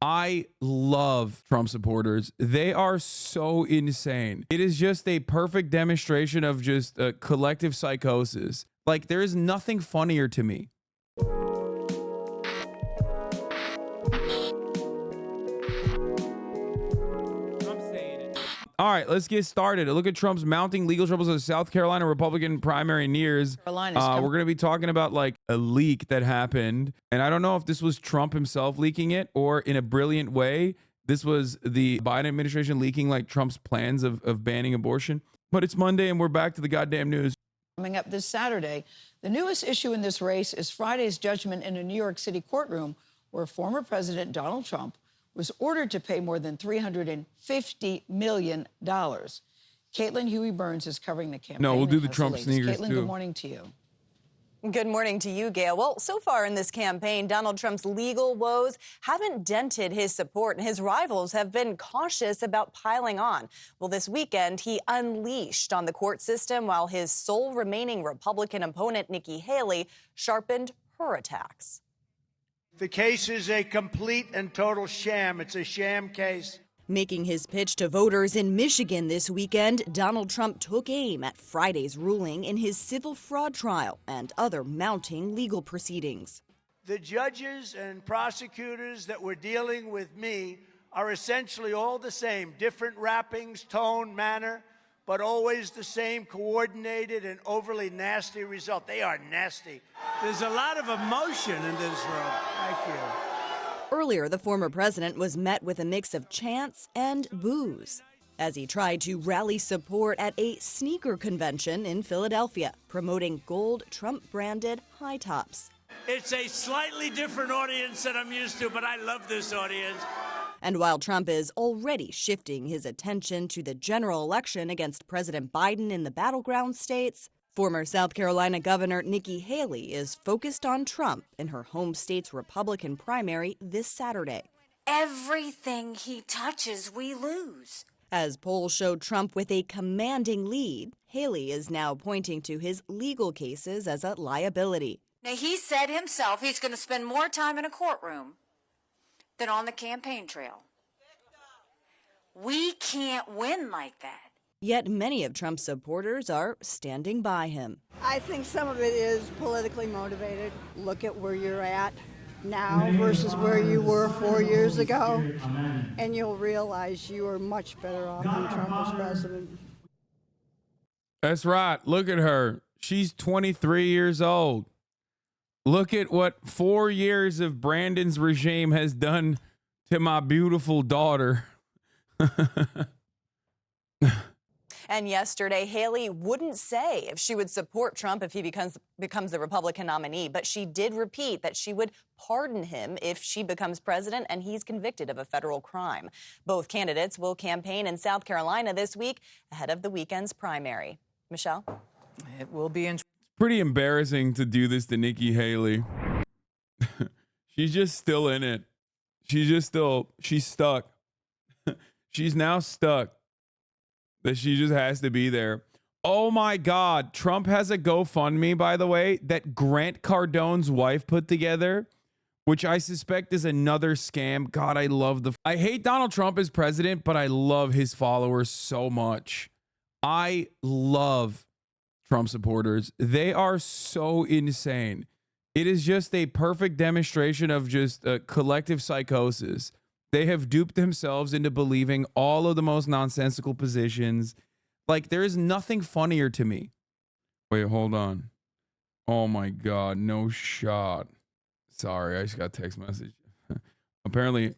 I love Trump supporters. They are so insane. It is just a perfect demonstration of just collective psychosis. Like, there is nothing funnier to me. All right, let's get started. Look at Trump's mounting legal troubles as South Carolina Republican primary nears. We're going to be talking about like a leak that happened. And I don't know if this was Trump himself leaking it or in a brilliant way, this was the Biden administration leaking like Trump's plans of banning abortion. But it's Monday and we're back to the goddamn news. Coming up this Saturday, the newest issue in this race is Friday's judgment in a New York City courtroom where former President Donald Trump was ordered to pay more than $350 million. Caitlin Huey-Burns is covering the campaign. No, we'll do the Trump sneakers Caitlin, too. good morning to you. Good morning to you, Gail. Well, so far in this campaign, Donald Trump's legal woes haven't dented his support, and his rivals have been cautious about piling on. Well, this weekend, he unleashed on the court system while his sole remaining Republican opponent, Nikki Haley, sharpened her attacks. The case is a complete and total sham. It's a sham case. Making his pitch to voters in Michigan this weekend, Donald Trump took aim at Friday's ruling in his civil fraud trial and other mounting legal proceedings. The judges and prosecutors that were dealing with me are essentially all the same, different wrappings, tone, manner, but always the same coordinated and overly nasty result. They are nasty. There's a lot of emotion in this room. Thank you. Earlier, the former president was met with a mix of chants and boos as he tried to rally support at a sneaker convention in Philadelphia, promoting gold Trump-branded high tops. It's a slightly different audience than I'm used to, but I love this audience. And while Trump is already shifting his attention to the general election against President Biden in the battleground states, former South Carolina Governor Nikki Haley is focused on Trump in her home state's Republican primary this Saturday. Everything he touches, we lose. As polls showed Trump with a commanding lead, Haley is now pointing to his legal cases as a liability. Now, he said himself he's going to spend more time in a courtroom than on the campaign trail. We can't win like that. Yet many of Trump's supporters are standing by him. I think some of it is politically motivated. Look at where you're at now versus where you were 4 years ago, and you'll realize you are much better off than Trump was president. That's right. Look at her. She's 23 years old. Look at what 4 years of Brandon's regime has done to my beautiful daughter. And yesterday, Haley wouldn't say if she would support Trump if he becomes the Republican nominee, but she did repeat that she would pardon him if she becomes president and he's convicted of a federal crime. Both candidates will campaign in South Carolina this week ahead of the weekend's primary. Michelle? It will be Pretty embarrassing to do this to Nikki Haley. She's just still in it. She's stuck. She's now stuck. That she just has to be there. Oh my God. Trump has a GoFundMe, by the way, that Grant Cardone's wife put together, which I suspect is another scam. God, I hate Donald Trump as president, but I love his followers so much. I love Trump supporters. They are so insane. It is just a perfect demonstration of just collective psychosis. They have duped themselves into believing all of the most nonsensical positions. Like, there is nothing funnier to me. Wait, hold on. Oh my God, no shot. Sorry, I just got a text message. Apparently,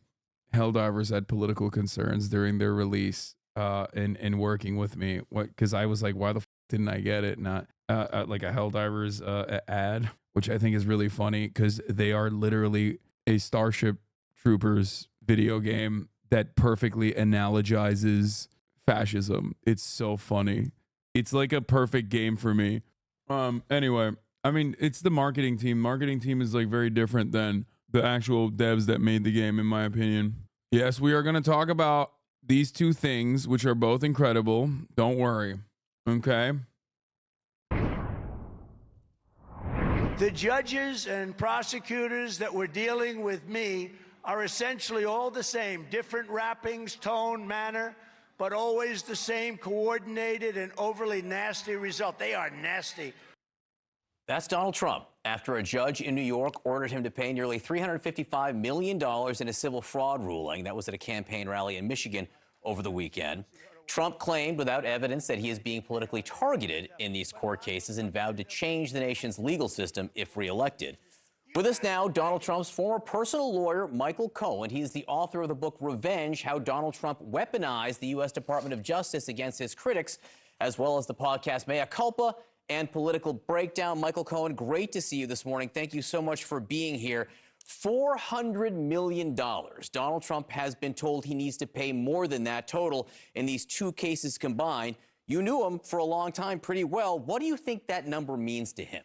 Helldivers had political concerns during their release and working with me. Because I was like, why the didn't I get it? Not like a Helldivers ad, which I think is really funny because they are literally a Starship Troopers video game that perfectly analogizes fascism. It's so funny. It's like a perfect game for me. Anyway, I mean, it's the marketing team. Marketing team is like very different than the actual devs that made the game, in my opinion. Yes, we are going to talk about these two things, which are both incredible. Don't worry. Okay. The judges and prosecutors that were dealing with me are essentially all the same, different wrappings, tone, manner, but always the same coordinated and overly nasty result. They are nasty. That's Donald Trump after a judge in New York ordered him to pay nearly $355 million in a civil fraud ruling. That was at a campaign rally in Michigan over the weekend. Trump claimed without evidence that he is being politically targeted in these court cases and vowed to change the nation's legal system if reelected. With us now, Donald Trump's former personal lawyer, Michael Cohen. He's the author of the book Revenge: How Donald Trump Weaponized the U.S. Department of Justice Against His Critics, as well as the podcast Mea Culpa and Political Breakdown. Michael Cohen, great to see you this morning. Thank you so much for being here. $400 million. Donald Trump has been told he needs to pay more than that total in these two cases combined. You knew him for a long time pretty well. What do you think that number means to him?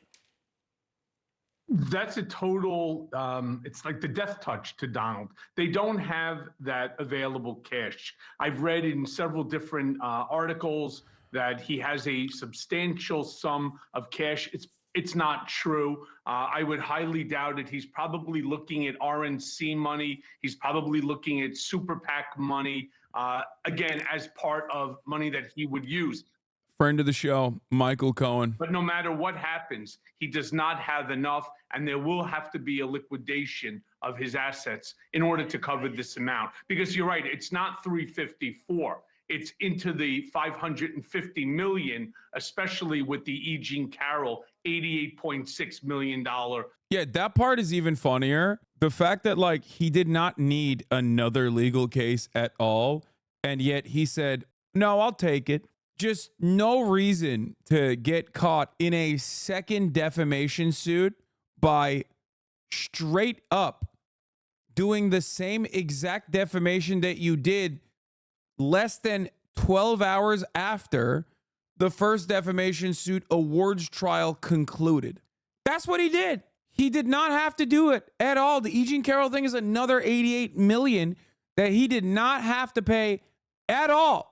That's a total, it's like the death touch to Donald. They don't have that available cash. I've read in several different articles that he has a substantial sum of cash. It's not true. I would highly doubt it. He's probably looking at RNC money. He's probably looking at super PAC money, again, as part of money that he would use. Friend of the show, Michael Cohen. But no matter what happens, he does not have enough, and there will have to be a liquidation of his assets in order to cover this amount. Because you're right, it's not 354. It's into the 550 million, especially with the E. Jean Carroll $88.6 million. Yeah, that part is even funnier. The fact that like he did not need another legal case at all, and yet he said, no, I'll take it. Just no reason to get caught in a second defamation suit by straight up doing the same exact defamation that you did less than 12 hours after the first defamation suit awards trial concluded. That's what he did. He did not have to do it at all. The E. Jean Carroll thing is another $88 million that he did not have to pay at all.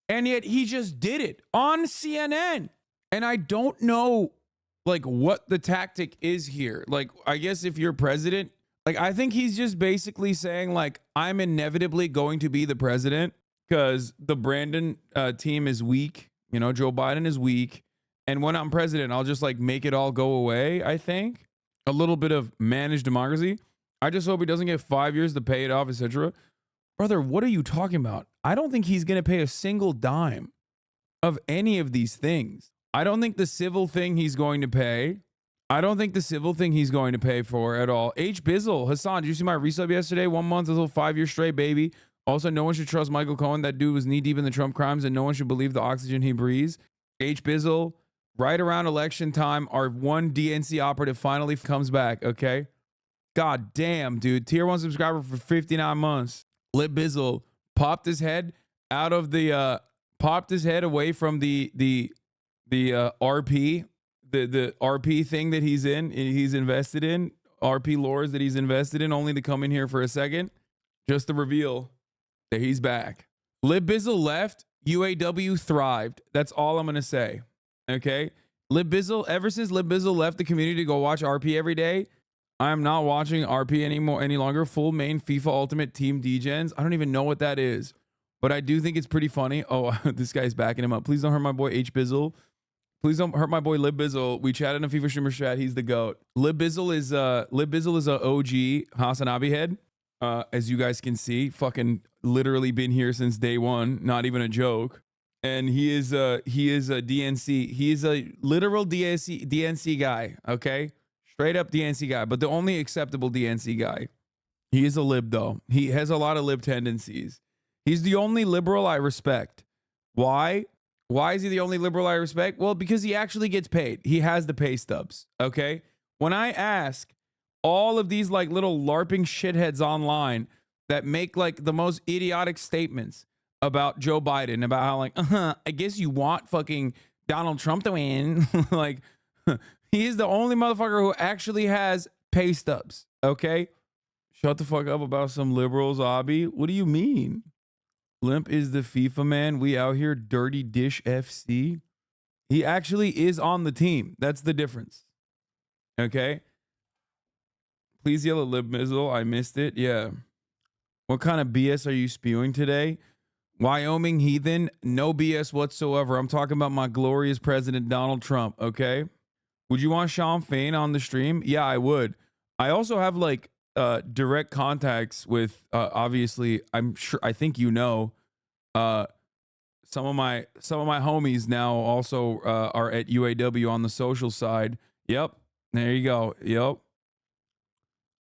And yet he just did it on CNN. And I don't know like what the tactic is here. Like, I guess if you're president, like, I think he's just basically saying like, I'm inevitably going to be the president because the Brandon team is weak. You know, Joe Biden is weak. And when I'm president, I'll just like make it all go away. I think a little bit of managed democracy. I just hope he doesn't get 5 years to pay it off, etc. Brother, what are you talking about? I don't think he's going to pay a single dime of any of these things. I don't think the civil thing he's going to pay. I don't think the civil thing he's going to pay for at all. H. Bizzle, Hassan, did you see my resub yesterday? 1 month until 5 years straight, baby. Also, no one should trust Michael Cohen. That dude was knee deep in the Trump crimes, and no one should believe the oxygen he breathes. H. Bizzle, right around election time, our one DNC operative finally comes back, okay? God damn, dude. Tier 1 subscriber for 59 months. Lip Bizzle popped his head out of the popped his head away from the RP, the RP thing that he's invested in, RP lores that he's invested in, only to come in here for a second just to reveal that he's back. Lib Bizzle left, UAW thrived. That's all I'm gonna say. Okay, Lib Bizzle, ever since Lib Bizzle left the community to go watch RP every day, I'm not watching RP any longer. Full main FIFA Ultimate Team Degens. I don't even know what that is, but I do think it's pretty funny. Oh, this guy's backing him up. Please don't hurt my boy H Bizzle. Please don't hurt my boy Lib Bizzle. We chatted in a FIFA streamer chat. He's the GOAT. Lib Bizzle is a OG Hasanabi head. As you guys can see, fucking literally been here since day one. Not even a joke. And he is a DNC. He is a literal DNC guy. Okay. Straight up DNC guy, but the only acceptable DNC guy. He is a lib, though. He has a lot of lib tendencies. He's the only liberal I respect. Why? Why is he the only liberal I respect? Well, because he actually gets paid. He has the pay stubs, okay? When I ask all of these like little LARPing shitheads online that make like the most idiotic statements about Joe Biden, about how like, I guess you want fucking Donald Trump to win. Like, he's the only motherfucker who actually has pay stubs, okay? Shut the fuck up about some liberals, Abby. What do you mean? Limp is the FIFA man. We out here dirty dish FC. He actually is on the team. That's the difference. Okay? Please yell at Lib Mizzle. I missed it. Yeah. What kind of BS are you spewing today? Wyoming heathen, no BS whatsoever. I'm talking about my glorious president, Donald Trump, okay? Would you want Sean Fain on the stream? Yeah, I would. I also have like direct contacts with obviously, I think you know, some of my homies now also are at UAW on the social side. Yep. There you go. Yep.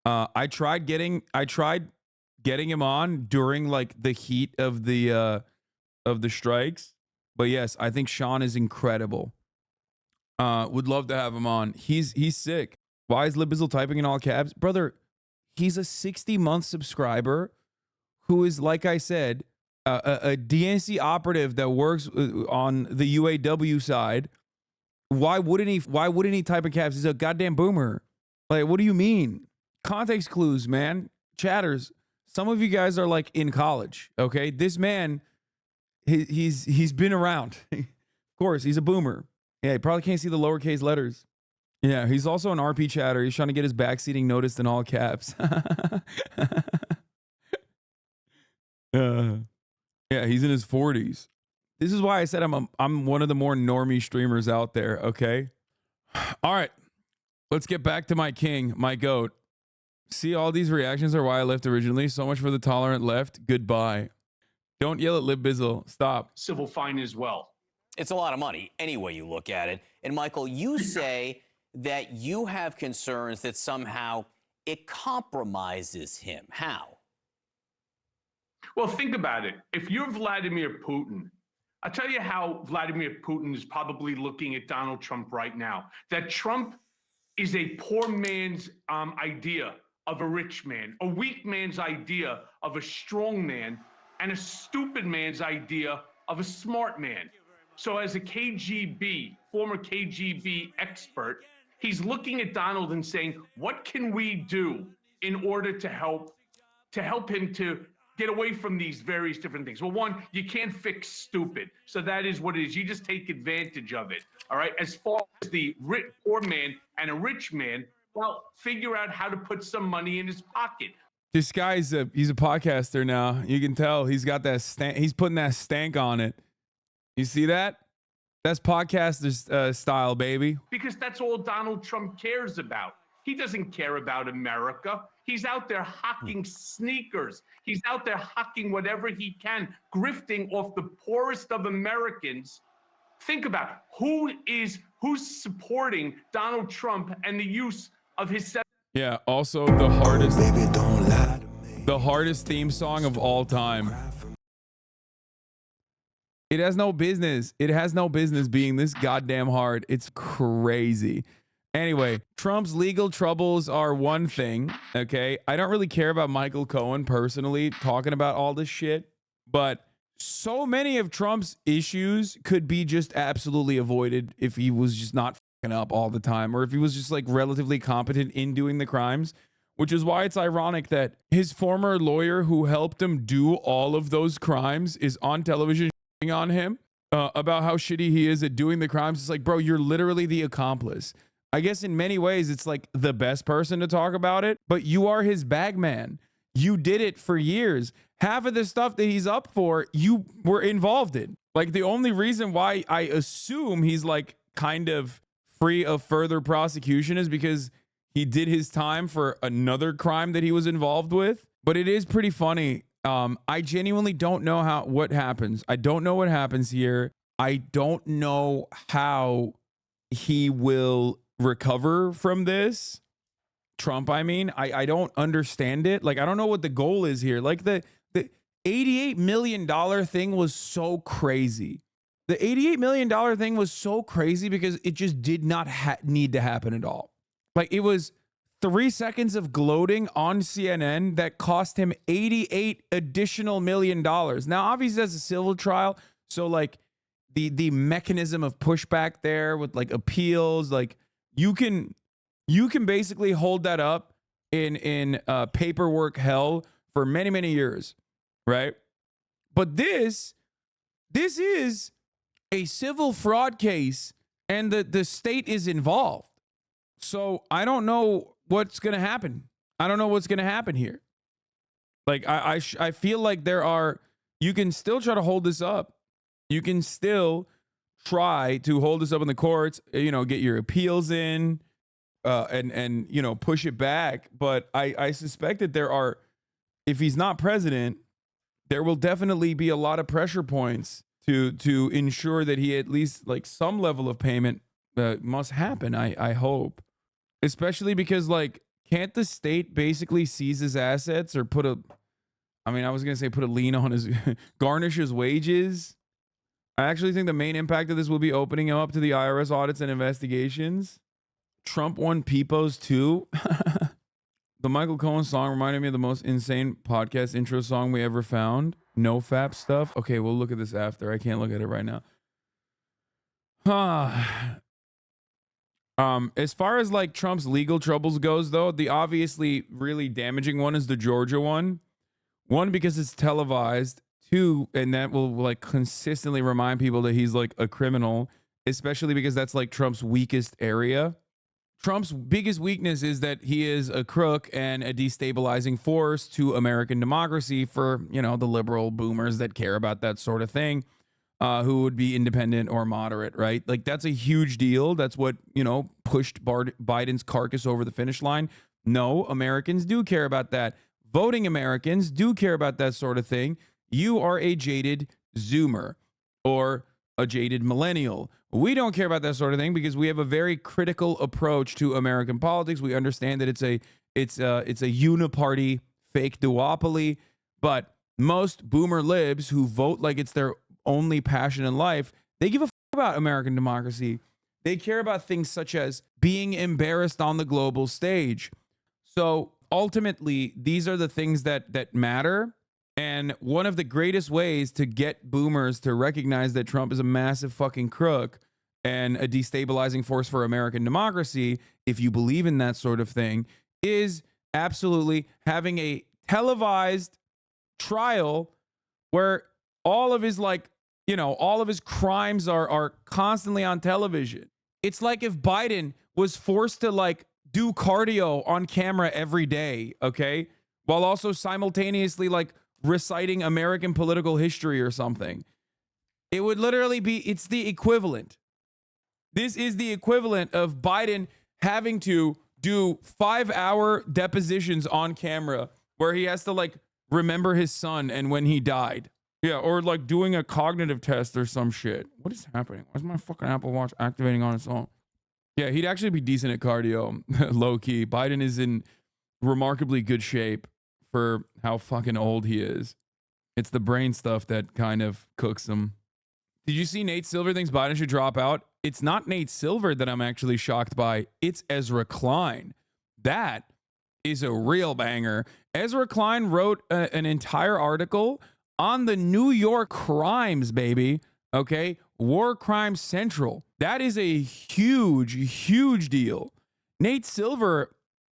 I tried getting him on during like the heat of the strikes. But yes, I think Sean is incredible. Would love to have him on. He's sick. Why is Libizzle typing in all caps? Brother, he's a 60-month subscriber who is, like I said, a DNC operative that works on the UAW side. Why wouldn't he type in caps? He's a goddamn boomer. Like, what do you mean? Context clues, man. Chatters. Some of you guys are like in college, okay? This man, he's been around. Of course, he's a boomer. Yeah, he probably can't see the lowercase letters. Yeah, he's also an RP chatter. He's trying to get his backseating noticed in all caps. Yeah, he's in his 40s. This is why I said I'm one of the more normie streamers out there, okay? All right. Let's get back to my king, my goat. See, all these reactions are why I left originally. So much for the tolerant left. Goodbye. Don't yell at Libbizzle. Stop. Civil fine as well. It's a lot of money any way you look at it. And Michael, you say that you have concerns that somehow it compromises him. How? Well, think about it. If you're Vladimir Putin, I'll tell you how Vladimir Putin is probably looking at Donald Trump right now. That Trump is a poor man's idea of a rich man, a weak man's idea of a strong man, and a stupid man's idea of a smart man. So as a former KGB expert, he's looking at Donald and saying, what can we do in order to help him to get away from these various different things? Well, one, you can't fix stupid. So that is what it is. You just take advantage of it. All right. As far as the poor man and a rich man, well, figure out how to put some money in his pocket. This guy's he's a podcaster now. You can tell he's got that he's putting that stank on it. You see that? That's podcaster style, baby. Because that's all Donald Trump cares about. He doesn't care about America. He's out there hawking sneakers. He's out there hawking whatever he can, grifting off the poorest of Americans. Think about it. Who's supporting Donald Trump and the use of his. Yeah. Also, the hardest theme song of all time. It has no business. It has no business being this goddamn hard. It's crazy. Anyway, Trump's legal troubles are one thing, okay? I don't really care about Michael Cohen personally talking about all this shit, but so many of Trump's issues could be just absolutely avoided if he was just not fucking up all the time, or if he was just like relatively competent in doing the crimes, which is why it's ironic that his former lawyer who helped him do all of those crimes is on television on him about how shitty he is at doing the crimes. It's like, bro, you're literally the accomplice. I guess in many ways, it's like the best person to talk about it, but you are his bag man. You did it for years. Half of the stuff that he's up for, you were involved in. Like, the only reason why I assume he's like kind of free of further prosecution is because he did his time for another crime that he was involved with. But it is pretty funny. I genuinely don't know what happens. I don't know what happens here. I don't know how he will recover from this. Trump, I mean, I don't understand it. Like, I don't know what the goal is here. Like, the $88 million thing was so crazy. The $88 million thing was so crazy because it just did not need to happen at all. Like, it was 3 seconds of gloating on CNN that cost him $88 additional million. Now, obviously, that's a civil trial. So, like, the mechanism of pushback there with, like, appeals, like, you can basically hold that up in paperwork hell for many, many years, right? But this is a civil fraud case, and the state is involved. So I don't know what's going to happen. I don't know what's going to happen here. Like I feel like you can still try to hold this up. You can still try to hold this up in the courts, get your appeals in, and push it back. But I suspect that if he's not president, there will definitely be a lot of pressure points to ensure that he at least like some level of payment must happen. I hope, especially because like, can't the state basically seize his assets or I was going to say put a lien on his, garnish his wages? I actually think the main impact of this will be opening him up to the IRS audits and investigations. Trump won Peoples too. The Michael Cohen song reminded me of the most insane podcast intro song we ever found. No FAP stuff. Okay, we'll look at this after. I can't look at it right now. As far as like Trump's legal troubles goes, though, the obviously really damaging one is the Georgia one. One, because it's televised. Two, and that will like consistently remind people that he's like a criminal, especially because that's like Trump's weakest area. Trump's biggest weakness is that he is a crook and a destabilizing force to American democracy for, the liberal boomers that care about that sort of thing, who would be independent or moderate, right? Like that's a huge deal. That's what, pushed Biden's carcass over the finish line. No, Americans do care about that. Voting Americans do care about that sort of thing. You are a jaded Zoomer or a jaded millennial. We don't care about that sort of thing because we have a very critical approach to American politics. We understand that it's a uniparty fake duopoly, but most boomer libs who vote like it's their only passion in life, they give a fuck about American democracy. They care about things such as being embarrassed on the global stage. So ultimately, these are the things that matter. And one of the greatest ways to get boomers to recognize that Trump is a massive fucking crook and a destabilizing force for American democracy, if you believe in that sort of thing, is absolutely having a televised trial where all of his all of his crimes are constantly on television. It's like if Biden was forced to like do cardio on camera every day, okay? While also simultaneously like reciting American political history or something. It would literally it's the equivalent. This is the equivalent of Biden having to do 5-hour depositions on camera where he has to like remember his son and when he died. Yeah, or like doing a cognitive test or some shit. What is happening? Why is my fucking Apple Watch activating on its own? Yeah, he'd actually be decent at cardio, low key. Biden is in remarkably good shape for how fucking old he is. It's the brain stuff that kind of cooks him. Did you see Nate Silver thinks Biden should drop out? It's not Nate Silver that I'm actually shocked by. It's Ezra Klein. That is a real banger. Ezra Klein wrote an entire article on the New York crimes, baby. Okay? War Crimes Central. That is a huge, huge deal. Nate Silver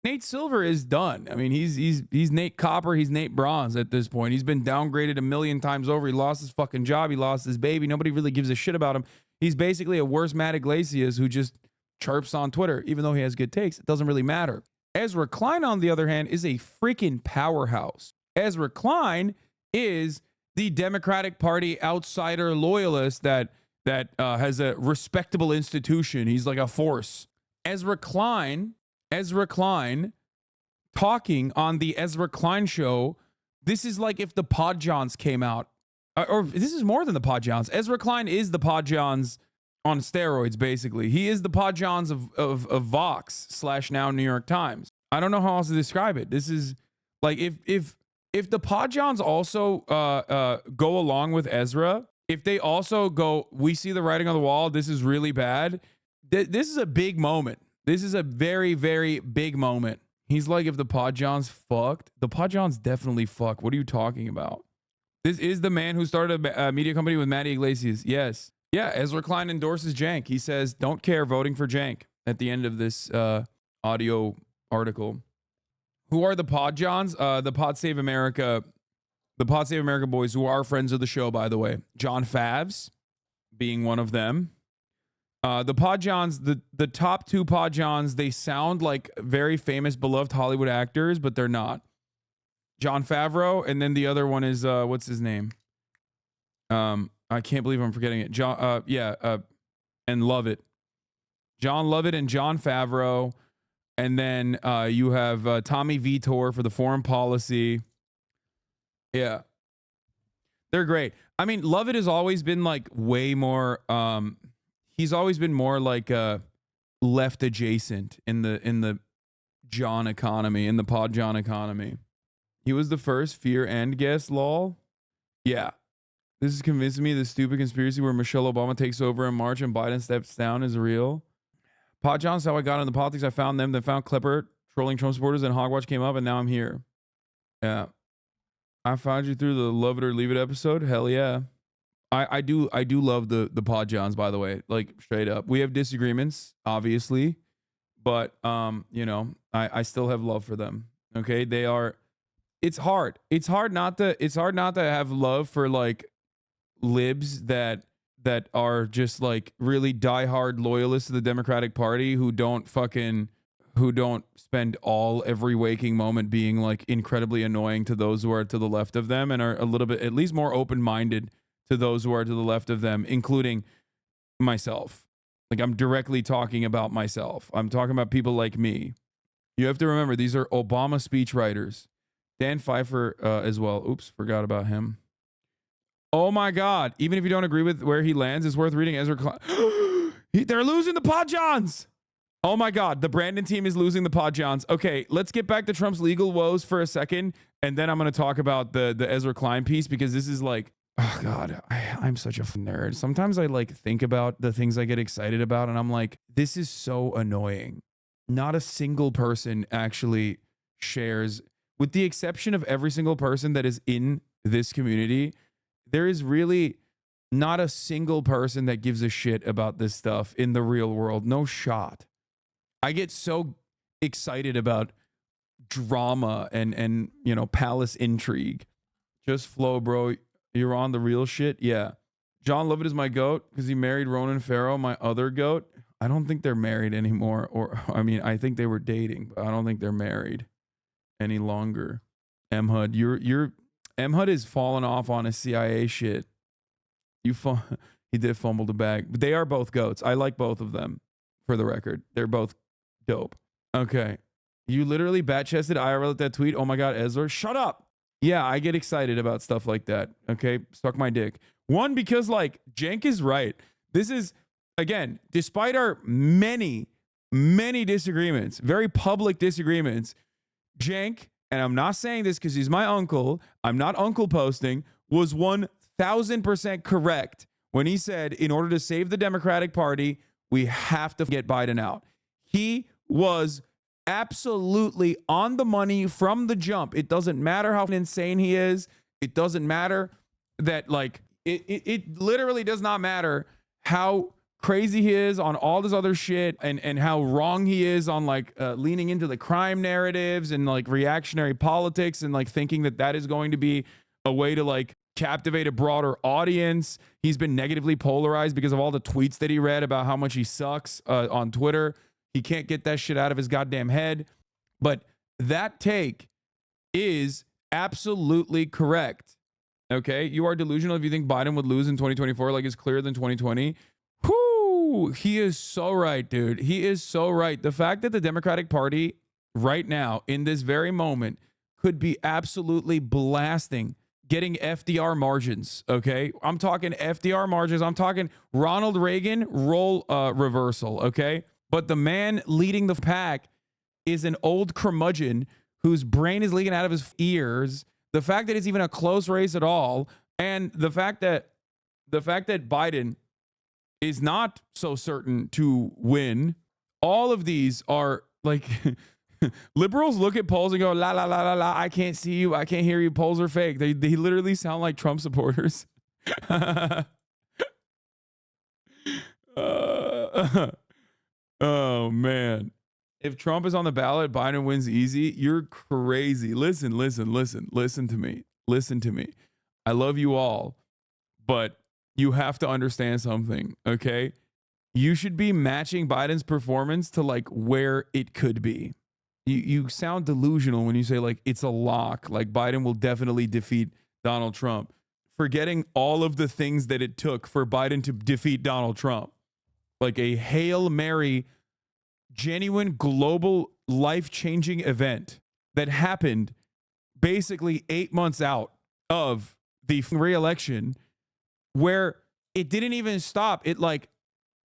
is done. I mean, he's Nate Copper, he's Nate Bronze at this point. He's been downgraded 1,000,000 times over. He lost his fucking job. He lost his baby. Nobody really gives a shit about him. He's basically a worse Matt Iglesias who just chirps on Twitter, even though he has good takes. It doesn't really matter. Ezra Klein, on the other hand, is a freaking powerhouse. Ezra Klein is the Democratic Party outsider loyalist that has a respectable institution. He's like a force. Ezra Klein talking on the Ezra Klein show. This is like if the Podjohns came out, or this is more than the Podjohns. Ezra Klein is the Podjohns on steroids, basically. He is the Podjohns of Vox / now New York Times. I don't know how else to describe it. This is like if the Podjohns also go along with Ezra, if they also go, we see the writing on the wall, this is really bad. This is a big moment. This is a very, very big moment. He's like, if the Podjohns fucked, the Podjohns definitely fuck. What are you talking about? This is the man who started a media company with Matty Iglesias. Yes. Yeah, Ezra Klein endorses Jank. He says, don't care, voting for Jank at the end of this audio article. Who are the Podjohns? The Pod Save America boys, who are friends of the show, by the way. John Favs being one of them. The Podjohns, the top two Podjohns, they sound like very famous, beloved Hollywood actors, but they're not. Jon Favreau, and then the other one is what's his name? I can't believe I'm forgetting it. And Lovett. John Lovett and Jon Favreau. And then you have Tommy Vitor for the foreign policy. Yeah. They're great. I mean, Lovett has always been like way more he's always been more like left adjacent in the John economy, in the pod John economy. He was the first fear and guest, lol. Yeah. This is convincing me the stupid conspiracy where Michelle Obama takes over in March and Biden steps down is real. Pod John's how I got into politics. I found them, then found Clipper trolling Trump supporters, and Hogwatch came up, and now I'm here. Yeah. I found you through the Love It or Leave It episode. Hell yeah. I do love the Pod Johns, by the way. Like, straight up. We have disagreements, obviously, but you know, I still have love for them. Okay. They are, it's hard. It's hard not to have love for like libs that are just like really diehard loyalists to the Democratic Party who don't spend every waking moment being like incredibly annoying to those who are to the left of them, and are a little bit at least more open-minded to those who are to the left of them, including myself. Like, I'm directly talking about myself. I'm talking about people like me. You have to remember, these are Obama speechwriters. Dan Pfeiffer as well. Oops, forgot about him. Oh my God. Even if you don't agree with where he lands, it's worth reading Ezra Klein. They're losing the Pod Johns. Oh my God. The Brandon team is losing the Pod Johns. Okay, let's get back to Trump's legal woes for a second. And then I'm going to talk about the Ezra Klein piece, because this is like, oh God, I'm such a nerd. Sometimes I like think about the things I get excited about, and I'm like, this is so annoying. Not a single person actually shares, with the exception of every single person that is in this community. There is really not a single person that gives a shit about this stuff in the real world. No shot. I get so excited about drama and you know, palace intrigue. Just flow, bro. You're on the real shit. Yeah. John Lovett is my goat because he married Ronan Farrow, my other goat. I don't think they're married anymore. Or, I mean, I think they were dating, but I don't think they're married any longer. M HUD, M HUD is falling off on his CIA shit. He did fumble the bag, but they are both goats. I like both of them, for the record. They're both dope. Okay. You literally bat-chested IRL at that tweet. Oh my God, Ezra, shut up. Yeah, I get excited about stuff like that. Okay. Suck my dick. One, because like Cenk is right. This is, again, despite our many disagreements, very public disagreements, Cenk, and I'm not saying this because he's my uncle, I'm not uncle posting, was 1000% correct when he said, in order to save the Democratic Party, we have to get Biden out. He was absolutely on the money from the jump. It doesn't matter how insane he is. It doesn't matter that, like, it literally does not matter how crazy he is on all this other shit, and how wrong he is on like leaning into the crime narratives and like reactionary politics, and like thinking that is going to be a way to like captivate a broader audience. He's been negatively polarized because of all the tweets that he read about how much he sucks on Twitter. He can't get that shit out of his goddamn head. But that take is absolutely correct. Okay, you are delusional if you think Biden would lose in 2024 like it's clearer than 2020. Whoo, he is so right, dude. He is so right. The fact that the Democratic Party right now, in this very moment, could be absolutely blasting, getting FDR margins, okay? I'm talking FDR margins. I'm talking Ronald Reagan role reversal, okay? But the man leading the pack is an old curmudgeon whose brain is leaking out of his ears. The fact that it's even a close race at all, and the fact that Biden is not so certain to win, all of these are like liberals look at polls and go, la la la la la, I can't see you, I can't hear you, polls are fake. They literally sound like Trump supporters. Oh man. If Trump is on the ballot, Biden wins easy. You're crazy. Listen to me. Listen to me. I love you all, but you have to understand something, okay? You should be matching Biden's performance to like where it could be. you sound delusional when you say like it's a lock, like Biden will definitely defeat Donald Trump, forgetting all of the things that it took for Biden to defeat Donald Trump. Like a Hail Mary, genuine global life-changing event that happened basically 8 months out of the re-election, where it didn't even stop. It like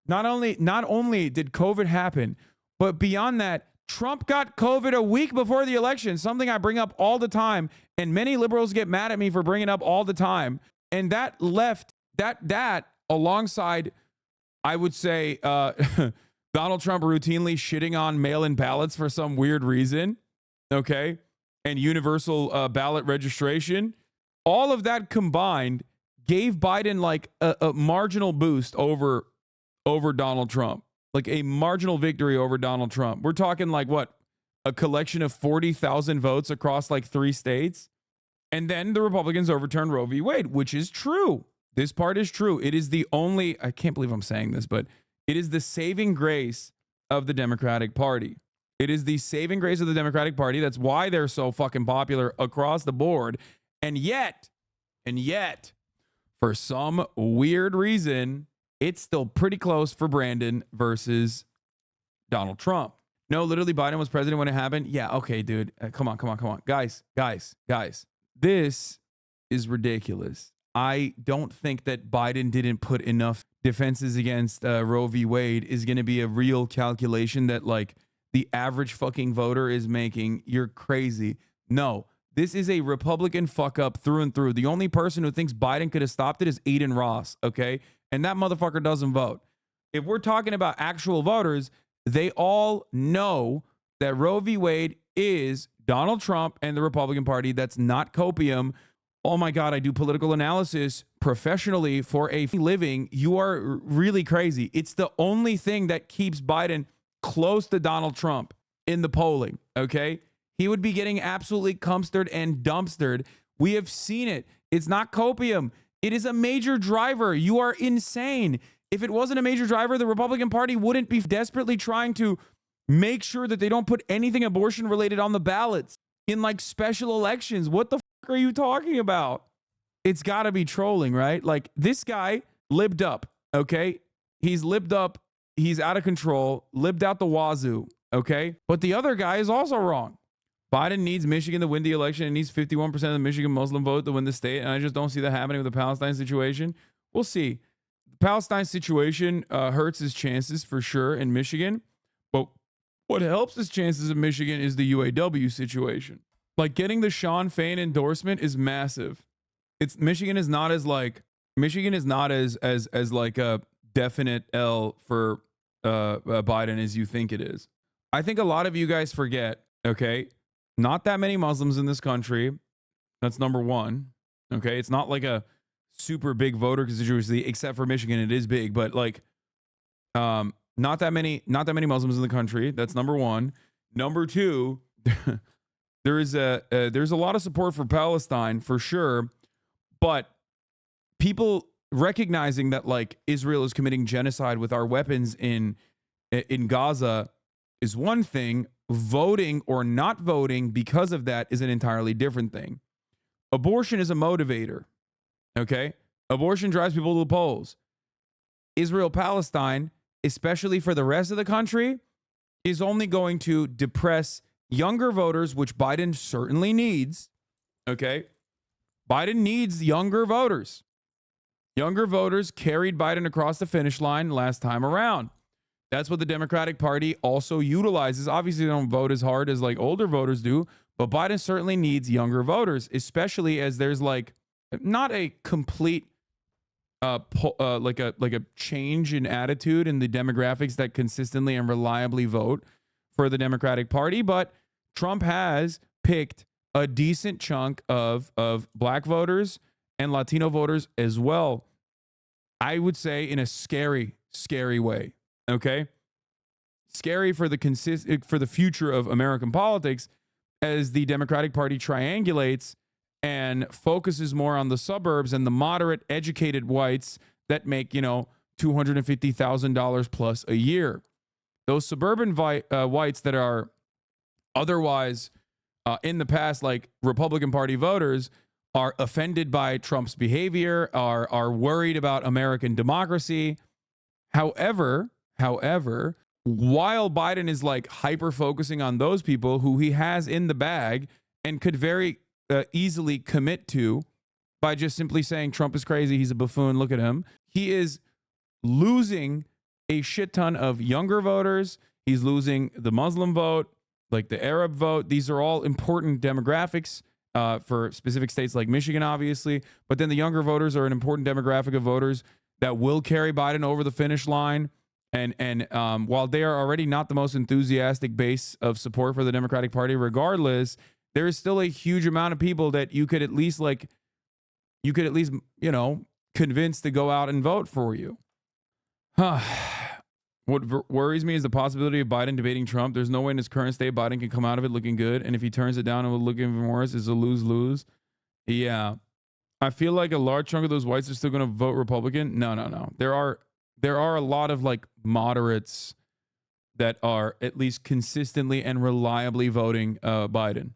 not only did COVID happen, but beyond that, Trump got COVID a week before the election, something I bring up all the time, and many liberals get mad at me for bringing up all the time. And that left that alongside, I would say, Donald Trump routinely shitting on mail-in ballots for some weird reason, okay, and universal ballot registration. All of that combined gave Biden like a marginal boost over Donald Trump, like a marginal victory over Donald Trump. We're talking like what, a collection of 40,000 votes across like 3 states. And then the Republicans overturned Roe v. Wade, which is true. This part is true. It is the only, I can't believe I'm saying this, but it is the saving grace of the Democratic Party. It is the saving grace of the Democratic Party. That's why they're so fucking popular across the board. And yet, for some weird reason, it's still pretty close for Brandon versus Donald Trump. No, literally, Biden was president when it happened. Yeah, okay, dude. Come on. Guys. This is ridiculous. I don't think that Biden didn't put enough defenses against Roe v. Wade is going to be a real calculation that, like, the average fucking voter is making. You're crazy. No, this is a Republican fuck up through and through. The only person who thinks Biden could have stopped it is Aiden Ross, okay? And that motherfucker doesn't vote. If we're talking about actual voters, they all know that Roe v. Wade is Donald Trump and the Republican Party. That's not copium. Oh my God, I do political analysis professionally for a living. You are really crazy. It's the only thing that keeps Biden close to Donald Trump in the polling, okay? He would be getting absolutely cumstered and dumpstered. We have seen it. It's not copium. It is a major driver. You are insane. If it wasn't a major driver, the Republican Party wouldn't be desperately trying to make sure that they don't put anything abortion related on the ballots in like special elections. What the fuck are you talking about? It's got to be trolling, right? Like this guy libbed up, okay? He's libbed up. He's out of control, libbed out the wazoo, okay? But the other guy is also wrong. Biden needs Michigan to win the election. It needs 51% of the Michigan Muslim vote to win the state. And I just don't see that happening with the Palestine situation. We'll see. The Palestine situation hurts his chances for sure in Michigan. But what helps his chances in Michigan is the UAW situation. Like getting the Sean Fain endorsement is massive. Michigan is not as like a definite L for Biden as you think it is. I think a lot of you guys forget, okay? Not that many Muslims in this country. That's number one. Okay. It's not like a super big voter constituency, except for Michigan. It is big, but like, not that many Muslims in the country. That's number one. Number two, there's a lot of support for Palestine for sure, but people recognizing that like Israel is committing genocide with our weapons in Gaza is one thing. Voting or not voting because of that is an entirely different thing. Abortion is a motivator, okay? Abortion drives people to the polls. Israel-Palestine, especially for the rest of the country, is only going to depress younger voters, which Biden certainly needs, okay? Biden needs younger voters. Younger voters carried Biden across the finish line last time around. That's what the Democratic Party also utilizes. Obviously, they don't vote as hard as like older voters do, but Biden certainly needs younger voters, especially as there's like not a complete like a change in attitude in the demographics that consistently and reliably vote for the Democratic Party, but Trump has picked a decent chunk of black voters and Latino voters as well. I would say in a scary way. Okay, scary for the future of American politics as the Democratic Party triangulates and focuses more on the suburbs and the moderate educated whites that make, $250,000 plus a year. Those suburban whites that are otherwise in the past, like Republican Party voters are offended by Trump's behavior, are worried about American democracy. However, while Biden is like hyper focusing on those people who he has in the bag and could very easily commit to by just simply saying Trump is crazy, he's a buffoon, look at him, he is losing a shit ton of younger voters. He's losing the Muslim vote, like the Arab vote. These are all important demographics for specific states like Michigan, obviously. But then the younger voters are an important demographic of voters that will carry Biden over the finish line. And while they are already not the most enthusiastic base of support for the Democratic Party, regardless, there is still a huge amount of people that you could at least, you know, convince to go out and vote for you. What worries me is the possibility of Biden debating Trump. There's no way in his current state Biden can come out of it looking good. And if he turns it down, it will look even worse. It's a lose-lose. Yeah. I feel like a large chunk of those whites are still going to vote Republican. No. There are a lot of like moderates that are at least consistently and reliably voting Biden.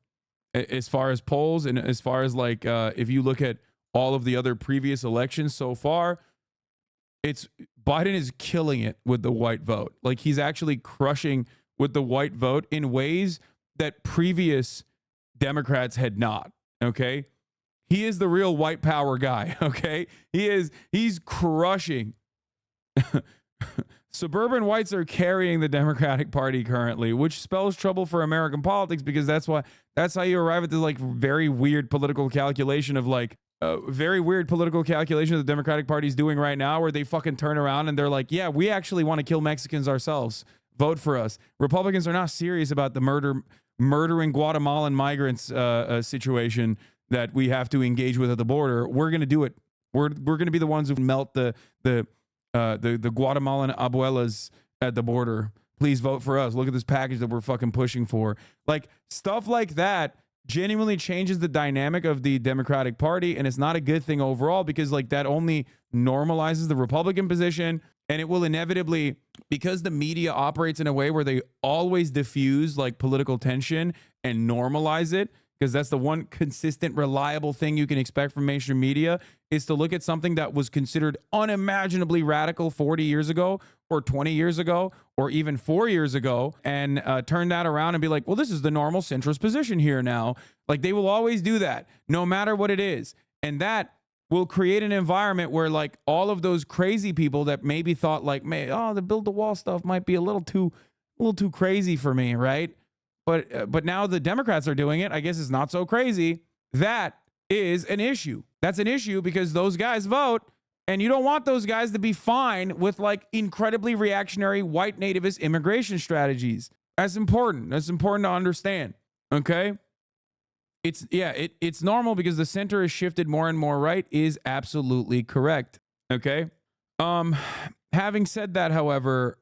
As far as polls and as far as like if you look at all of the other previous elections so far, it's Biden is killing it with the white vote. Like he's actually crushing with the white vote in ways that previous Democrats had not. Okay. He is the real white power guy. Okay. He's crushing. Suburban whites are carrying the Democratic Party currently, which spells trouble for American politics, because that's how you arrive at this like very weird political calculation of like very weird political calculation the Democratic Party is doing right now, where they fucking turn around and they're like, yeah, we actually want to kill Mexicans ourselves. Vote for us. Republicans are not serious about the murdering Guatemalan migrants situation that we have to engage with at the border. We're going to do it. We're going to be the ones who melt the Guatemalan abuelas at the border. Please vote for us. Look at this package that we're fucking pushing for. Like stuff like that genuinely changes the dynamic of the Democratic Party, and it's not a good thing overall, because like that only normalizes the Republican position, and it will inevitably, because the media operates in a way where they always diffuse like political tension and normalize it, because that's the one consistent, reliable thing you can expect from mainstream media, is to look at something that was considered unimaginably radical 40 years ago or 20 years ago or even 4 years ago and turn that around and be like, well, this is the normal centrist position here now. Like they will always do that no matter what it is. And that will create an environment where like all of those crazy people that maybe thought like, the build the wall stuff might be a little too crazy for me, right? But now the Democrats are doing it. I guess it's not so crazy. That is an issue. That's an issue because those guys vote, and you don't want those guys to be fine with like incredibly reactionary white nativist immigration strategies. That's important. That's important to understand. Okay. It's normal because the center is shifted more and more right is absolutely correct. Okay. Having said that, however,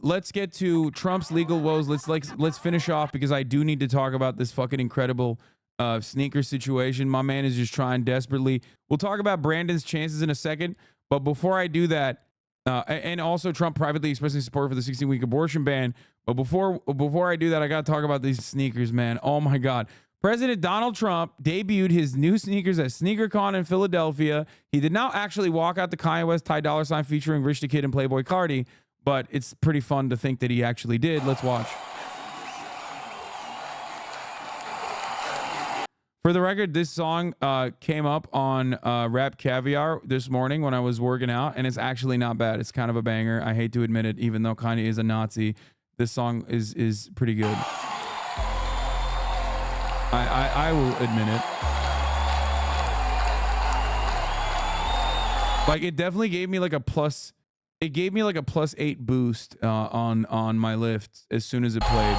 let's get to Trump's legal woes. Let's finish off, because I do need to talk about this fucking incredible sneaker situation. My man is just trying desperately. We'll talk about Brandon's chances in a second, but before I do that, and also Trump privately expressing support for the 16-week abortion ban. But before I do that, I got to talk about these sneakers, man. Oh my God. President Donald Trump debuted his new sneakers at SneakerCon in Philadelphia. He did not actually walk out the Kanye West Ty Dolla $ign featuring Rich the Kid and Playboy Cardi, but it's pretty fun to think that he actually did. Let's watch. For the record, this song came up on Rap Caviar this morning when I was working out, and it's actually not bad. It's kind of a banger. I hate to admit it, even though Kanye is a Nazi. This song is pretty good. I will admit it. Like, it definitely gave me like a plus. It gave me like a +8 boost on my lift as soon as it played.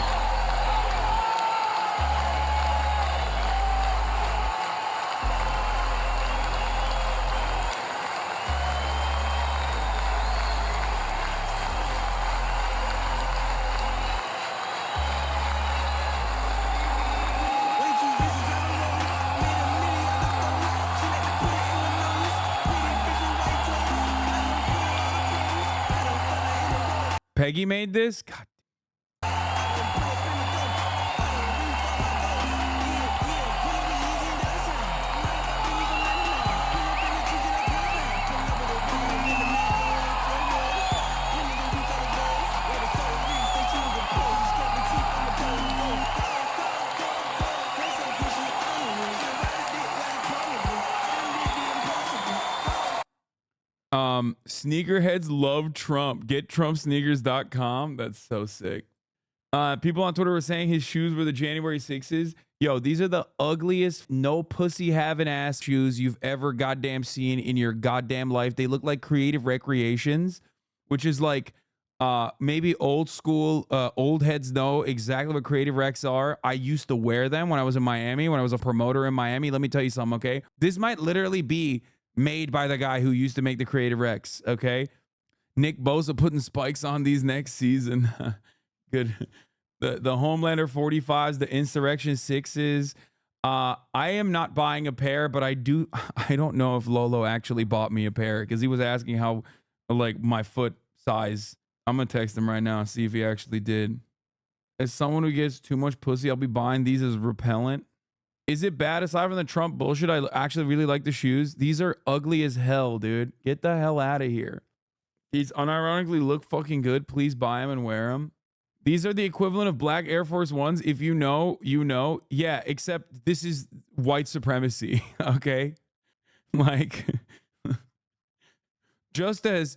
Peggy made this? God. Sneakerheads love Trump. GetTrumpSneakers.com. That's so sick. People on Twitter were saying his shoes were the January 6s. Yo, these are the ugliest, no pussy having ass shoes you've ever goddamn seen in your goddamn life. They look like Creative Recreations, which is like maybe old school. Old heads know exactly what Creative Recs are. I used to wear them when I was in Miami, when I was a promoter in Miami. Let me tell you something, okay? This might literally be made by the guy who used to make the Creative Recs, okay? Nick Bosa putting spikes on these next season. Good. The Homelander 45s, the Insurrection 6s. I am not buying a pair, but I don't know if Lolo actually bought me a pair because he was asking how, like, my foot size. I'm going to text him right now and see if he actually did. As someone who gets too much pussy, I'll be buying these as repellent. Is it bad? Aside from the Trump bullshit, I actually really like the shoes. These are ugly as hell, dude. Get the hell out of here. These unironically look fucking good. Please buy them and wear them. These are the equivalent of black Air Force Ones. If you know, you know. Yeah, except this is white supremacy, okay? Like, just as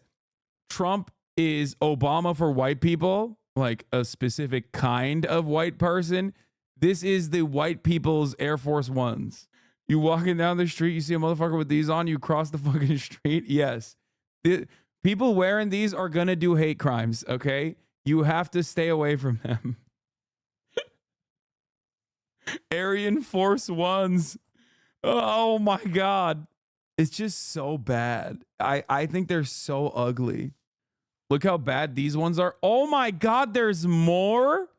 Trump is Obama for white people, like a specific kind of white person, this is the white people's Air Force Ones. You walking down the street, you see a motherfucker with these on, you cross the fucking street. Yes. People wearing these are going to do hate crimes, okay? You have to stay away from them. Aryan Force Ones. Oh my God. It's just so bad. I think they're so ugly. Look how bad these ones are. Oh my God, there's more?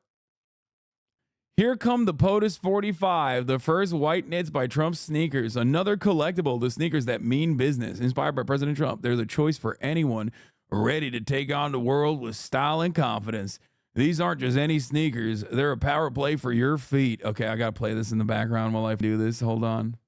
Here come the POTUS 45, the first white knits by Trump sneakers. Another collectible, the sneakers that mean business. Inspired by President Trump. There's a choice for anyone ready to take on the world with style and confidence. These aren't just any sneakers. They're a power play for your feet. Okay, I got to play this in the background while I do this. Hold on.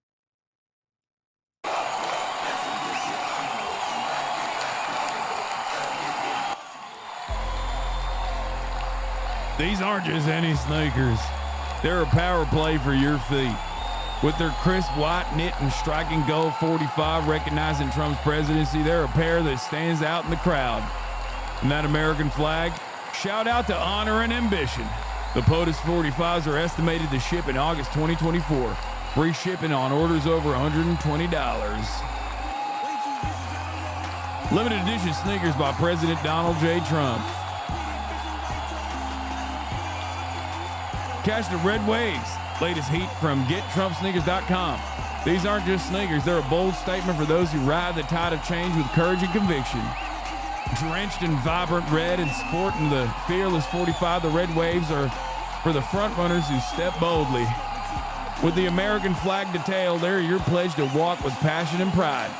These aren't just any sneakers. They're a power play for your feet. With their crisp white knit and striking gold 45 recognizing Trump's presidency, they're a pair that stands out in the crowd. And that American flag, shout out to honor and ambition. The POTUS 45s are estimated to ship in August 2024. Free shipping on orders over $120. Limited edition sneakers by President Donald J. Trump. Catch the red waves. Latest heat from GetTrumpSneakers.com. These aren't just sneakers. They're a bold statement for those who ride the tide of change with courage and conviction. Drenched in vibrant red and sporting the Fearless 45, the red waves are for the front runners who step boldly. With the American flag detail, they're your pledge to walk with passion and pride.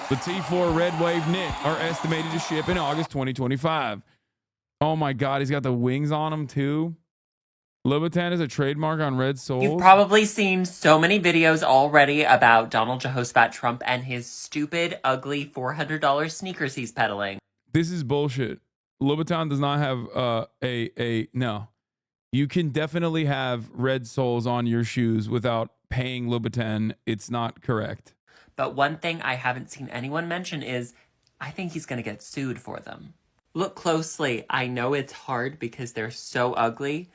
The T4 Red Wave knit are estimated to ship in August 2025. Oh my God, he's got the wings on him too. Louboutin is a trademark on red soles. You've probably seen so many videos already about Donald Jehoshaphat Trump and his stupid, ugly $400 sneakers he's peddling. This is bullshit. Louboutin does not have no. You can definitely have red soles on your shoes without paying Louboutin. It's not correct. But one thing I haven't seen anyone mention is I think he's going to get sued for them. Look closely. I know it's hard because they're so ugly,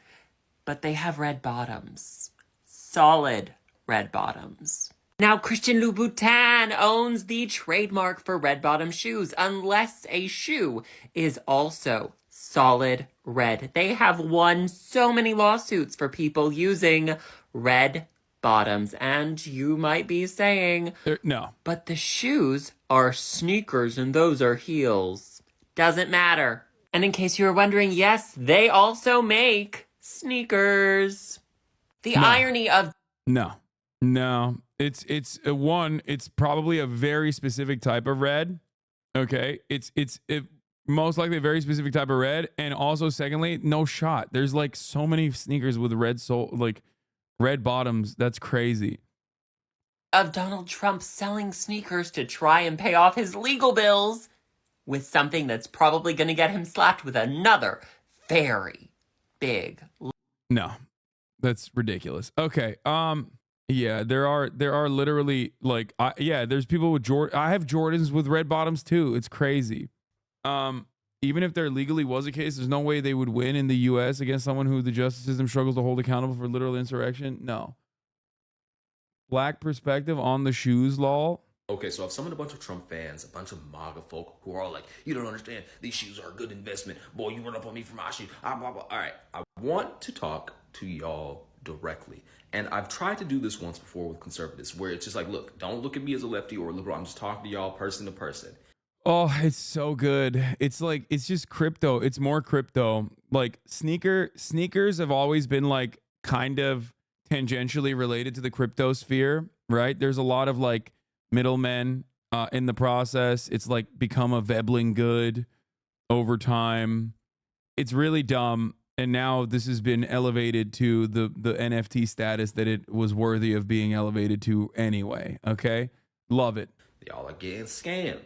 but they have red bottoms. Solid red bottoms. Now, Christian Louboutin owns the trademark for red bottom shoes, unless a shoe is also solid red. They have won so many lawsuits for people using red bottoms, and you might be saying, no. But the shoes are sneakers and those are heels. Doesn't matter. And in case you were wondering, yes, they also make sneakers. The irony of no, it's probably a very specific type of red. Okay, it's most likely a very specific type of red, and also secondly, no shot. There's like so many sneakers with red sole, like red bottoms. That's crazy. Of Donald Trump selling sneakers to try and pay off his legal bills with something that's probably going to get him slapped with another very big. No, that's ridiculous. Okay. Yeah, there are literally like there's people with I have Jordans with red bottoms too. It's crazy. Even if there legally was a case, there's no way they would win in the US against someone who the justice system struggles to hold accountable for literal insurrection. No. Black perspective on the shoes law. Okay, so if someone, a bunch of Trump fans, a bunch of MAGA folk who are all like, you don't understand, these shoes are a good investment. Boy, you run up on me for my shoes. Blah, blah, blah. All right, I want to talk to y'all directly. And I've tried to do this once before with conservatives, where it's just like, look, don't look at me as a lefty or a liberal. I'm just talking to y'all person to person. Oh, it's so good. It's like, it's just crypto. It's more crypto. Like sneakers have always been like kind of tangentially related to the crypto sphere, right? There's a lot of like middlemen in the process. It's like become a Veblen good over time. It's really dumb. And now this has been elevated to the NFT status that it was worthy of being elevated to anyway. Okay. Love it. Y'all are getting scammed.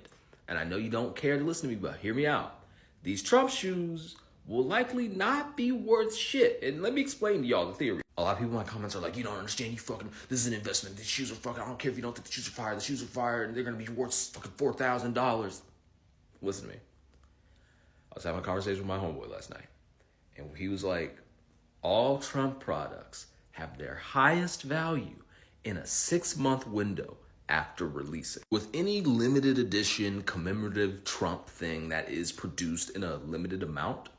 And I know you don't care to listen to me, but hear me out. These Trump shoes will likely not be worth shit. And let me explain to y'all the theory. A lot of people in my comments are like, you don't understand, you fucking, this is an investment. These shoes are fucking, I don't care if you don't think the shoes are fire. The shoes are fire and they're going to be worth fucking $4,000. Listen to me. I was having a conversation with my homeboy last night. And he was like, all Trump products have their highest value in a 6-month window after releasing. With any limited edition commemorative Trump thing that is produced in a limited amount,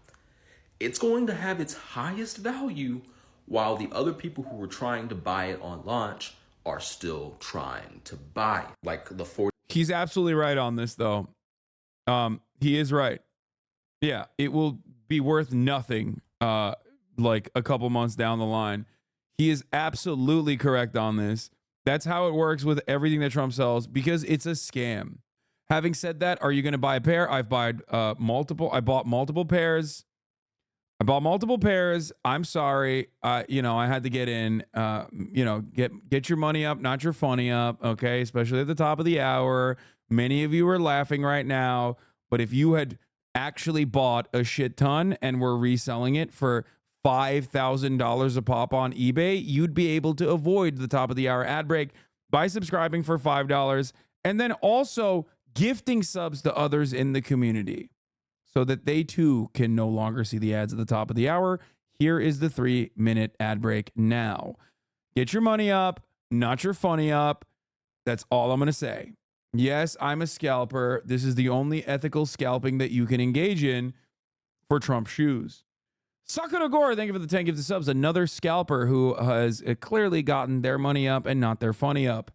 it's going to have its highest value while the other people who were trying to buy it on launch are still trying to buy it. Like the 40. He's absolutely right on this though. He is right. Yeah, it will be worth nothing like a couple months down the line. He is absolutely correct on this. That's how it works with everything that Trump sells because it's a scam. Having said that, are you going to buy a pair? I've bought multiple. I bought multiple pairs. I'm sorry. I had to get in, get your money up, not your funny up. Okay. Especially at the top of the hour. Many of you are laughing right now, but if you had actually bought a shit ton and were reselling it for $5,000 a pop on eBay, you'd be able to avoid the top of the hour ad break by subscribing for $5 and then also gifting subs to others in the community so that they too can no longer see the ads at the top of the hour. Here is the 3-minute ad break now. Get your money up, not your funny up. That's all I'm going to say. Yes, I'm a scalper. This is the only ethical scalping that you can engage in for Trump shoes. Sakura Gore, thank you for the 10 gifted subs. Another scalper who has clearly gotten their money up and not their funny up.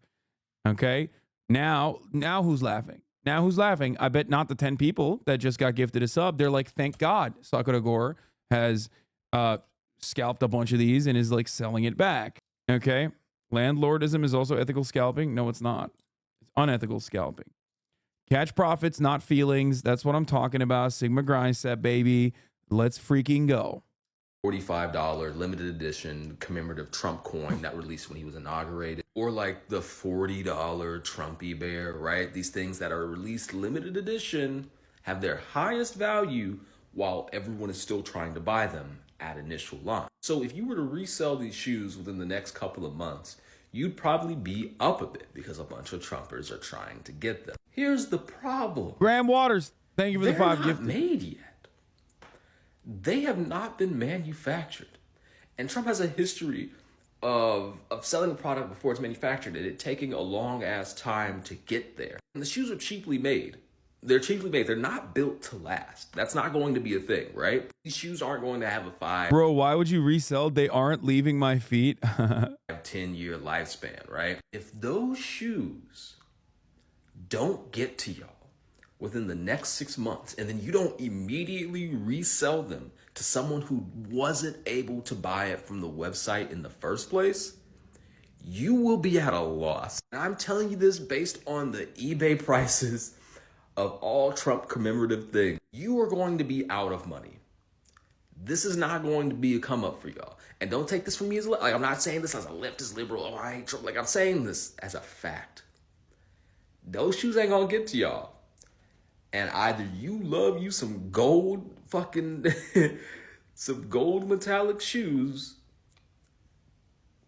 Okay, now who's laughing? Now who's laughing? I bet not the 10 people that just got gifted a sub. They're like, thank God Sakura Gore has scalped a bunch of these and is like selling it back. Okay, landlordism is also ethical scalping. No, it's not. It's unethical scalping. Catch profits, not feelings. That's what I'm talking about. Sigma grind set, baby. Let's freaking go. $45 limited edition commemorative Trump coin that released when he was inaugurated. Or like the $40 Trumpy bear, right? These things that are released limited edition have their highest value while everyone is still trying to buy them at initial launch. So if you were to resell these shoes within the next couple of months, you'd probably be up a bit because a bunch of Trumpers are trying to get them. Here's the problem. Graham Waters, thank you for the 5 gifted. They're not made yet. They have not been manufactured. And Trump has a history of selling a product before it's manufactured and it taking a long ass time to get there. And the shoes are cheaply made. They're cheaply made. They're not built to last. That's not going to be a thing, right? These shoes aren't going to have a 5. Bro, why would you resell? They aren't leaving my feet. 10-year lifespan, right? If those shoes don't get to y'all within the next 6 months, and then you don't immediately resell them to someone who wasn't able to buy it from the website in the first place, you will be at a loss. And I'm telling you this based on the eBay prices of all Trump commemorative things. You are going to be out of money. This is not going to be a come up for y'all. And don't take this from me as like I'm not saying this as a leftist liberal. Oh, I hate Trump. Like I'm saying this as a fact. Those shoes ain't gonna get to y'all. And either you love you some gold fucking some gold metallic shoes,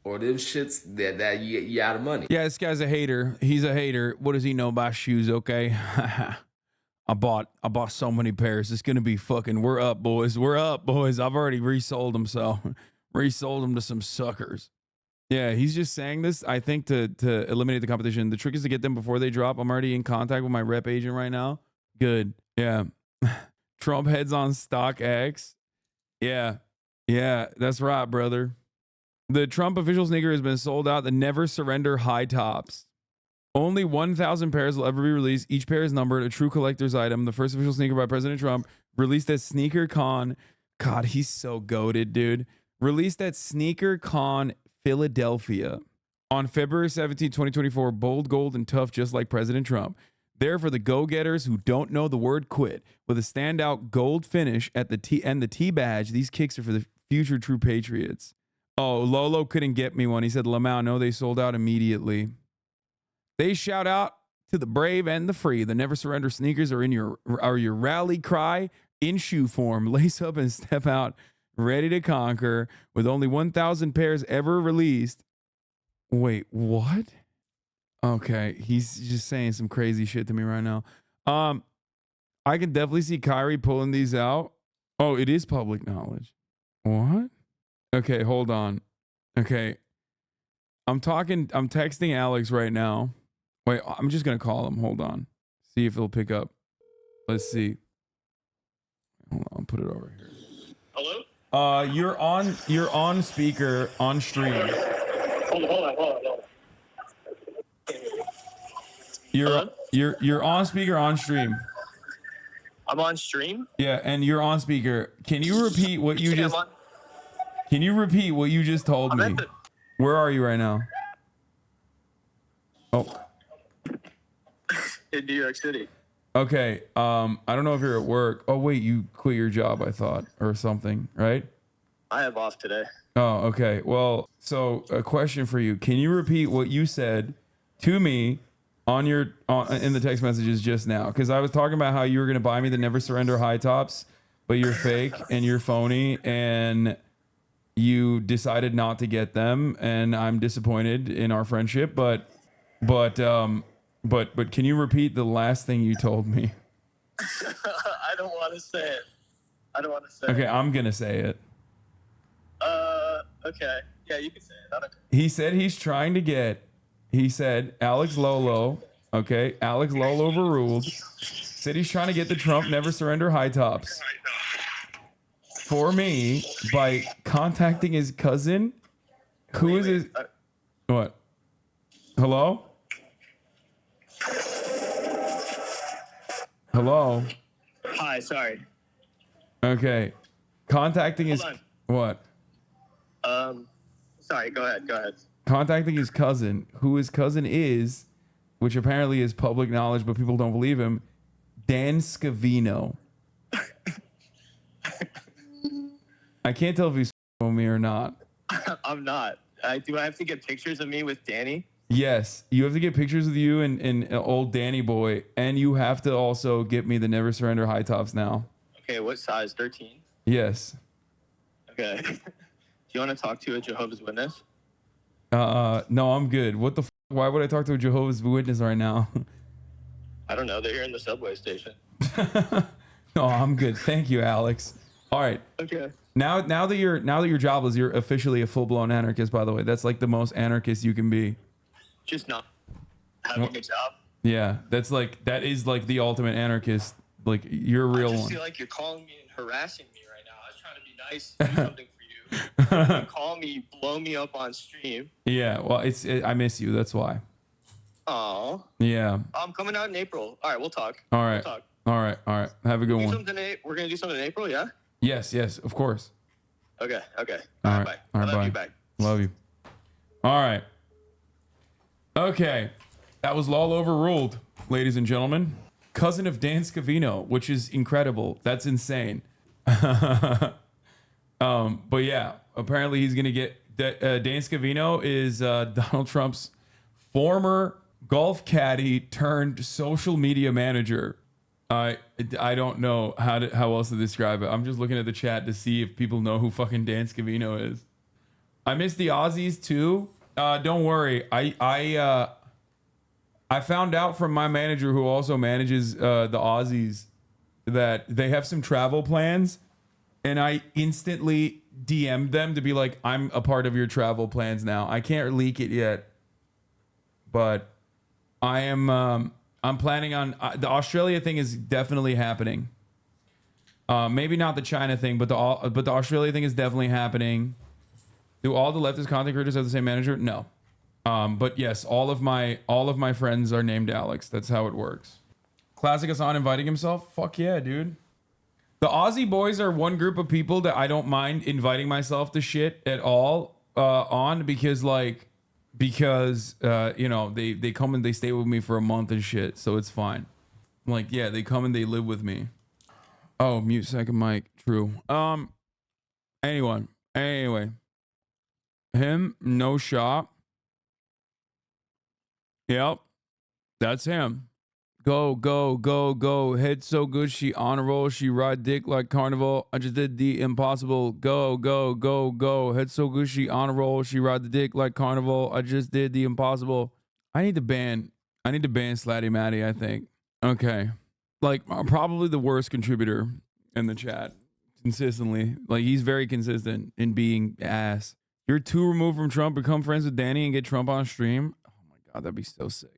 or them shits that you out of money. Yeah, this guy's a hater. He's a hater. What does he know about shoes? Okay. I bought so many pairs. It's gonna be fucking. We're up, boys. We're up, boys. I've already resold them, so resold them to some suckers. Yeah, he's just saying this, I think, to eliminate the competition. The trick is to get them before they drop. I'm already in contact with my rep agent right now. Good. Yeah. Trump heads on StockX. Yeah. Yeah, that's right, brother. The Trump official sneaker has been sold out. The Never Surrender high tops. Only 1,000 pairs will ever be released. Each pair is numbered, a true collector's item. The first official sneaker by President Trump, released at SneakerCon. God, he's so goated, dude. Released at SneakerCon Philadelphia on February 17, 2024. Bold, gold, and tough, just like President Trump. There for the go-getters who don't know the word quit. With a standout gold finish at the T and the T badge, these kicks are for the future true patriots. Oh, Lolo couldn't get me one. He said, Lamau, no, they sold out immediately. They shout out to the brave and the free. The Never Surrender sneakers are your rally cry in shoe form. Lace up and step out, ready to conquer. With only 1,000 pairs ever released. Wait, what? Okay, he's just saying some crazy shit to me right now. I can definitely see Kyrie pulling these out. Oh, it is public knowledge. What? Okay, hold on. Okay. I'm texting Alex right now. Wait, I'm just going to call him. Hold on. See if he'll pick up. Let's see. Hold on, I'll put it over here. Hello? You're on speaker on stream. Hold on. You're on speaker on stream. I'm on stream? Yeah, and you're on speaker. Can you repeat what you just told me? Where are you right now? Oh. In New York City. Okay. I don't know if you're at work. Oh wait, you quit your job, I thought, or something, right? I have off today. Oh, okay. Well, so a question for you. Can you repeat what you said to me in the text messages just now? Because I was talking about how you were going to buy me the Never Surrender high tops, but you're fake and you're phony and you decided not to get them, and I'm disappointed in our friendship. But can you repeat the last thing you told me? I don't want to say it. Okay, I'm gonna say it. Okay. Yeah, you can say it. I don't care. He said he's trying to get. He said Alex Lolo. Okay, Alex Lolo overruled. Said he's trying to get the Trump Never Surrender high tops for me by contacting his cousin. Who is his? What? Hello? Hello? Hi, sorry. Okay. Contacting his. What? Sorry, go ahead. Contacting his cousin, who his cousin is, which apparently is public knowledge, but people don't believe him, Dan Scavino. I can't tell if he's on me or not. I'm not. Do I have to get pictures of me with Danny? Yes, you have to get pictures of you and old Danny boy, and you have to also get me the Never Surrender high tops now. Okay, what size? 13? Yes. Okay. Do you want to talk to a Jehovah's Witness? No, I'm good. What the why would I talk to a Jehovah's Witness right now? I don't know. They're here in the subway station. No, I'm good. Thank you, Alex. All right. Okay. Now that you're jobless, you're officially a full-blown anarchist, by the way. That's like the most anarchist you can be. Just not having a job. Yeah, that is like the ultimate anarchist. Like you're a real one. I just feel like you're calling me and harassing me right now. I was trying to be nice, do something for you. You call me, blow me up on stream. Yeah, well, I miss you. That's why. Aw. Yeah. I'm coming out in April. All right, we'll talk. All right. We'll talk. All right. Have a good one. We're gonna do something in April, yeah? Yes, of course. Okay. All right, right. bye. All right, I love bye. you, bye. Love you. All right. Okay. That was Lol overruled, ladies and gentlemen. Cousin of Dan Scavino, which is incredible. That's insane. But yeah, apparently he's gonna get Dan Scavino is Donald Trump's former golf caddy turned social media manager. I don't know how else to describe it. I'm just looking at the chat to see if people know who fucking Dan Scavino is. I miss the Aussies too. Don't worry. I found out from my manager, who also manages the Aussies, that they have some travel plans, and I instantly DM'd them to be like, I'm a part of your travel plans now. I can't leak it yet, but I am. I'm planning on the Australia thing is definitely happening. Maybe not the China thing, but the Australia thing is definitely happening. Do all the leftist content creators have the same manager? No. But yes, all of my friends are named Alex. That's how it works. Classic Hasan inviting himself? Fuck yeah, dude. The Aussie boys are one group of people that I don't mind inviting myself to shit at all on, because you know, they come and they stay with me for a month and shit, so it's fine. Like, yeah, they come and they live with me. Oh, mute second mic. True. Anyway, him, no shot. Yep, that's him. Go, go, go, go. Head so good, she on a roll. She ride dick like carnival. I just did the impossible. Go, go, go, go. Head so good, she on a roll. She ride the dick like carnival. I just did the impossible. I need to ban Slatty Matty, I think. Okay. Like, probably the worst contributor in the chat. Consistently. Like, he's very consistent in being ass. You're too removed from Trump. Become friends with Danny and get Trump on stream. Oh my God, that'd be so sick.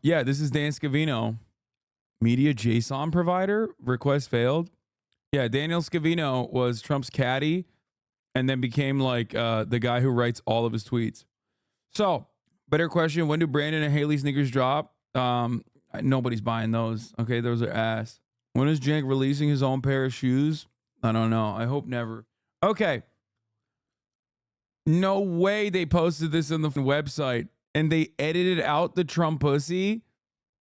Yeah, this is Dan Scavino, media JSON provider. Request failed. Yeah, Daniel Scavino was Trump's caddy and then became like the guy who writes all of his tweets. So, better question. When do Brandon and Haley sneakers drop? Nobody's buying those. Okay, those are ass. When is Jank releasing his own pair of shoes? I don't know. I hope never. Okay. No way they posted this on the website and they edited out the Trump pussy.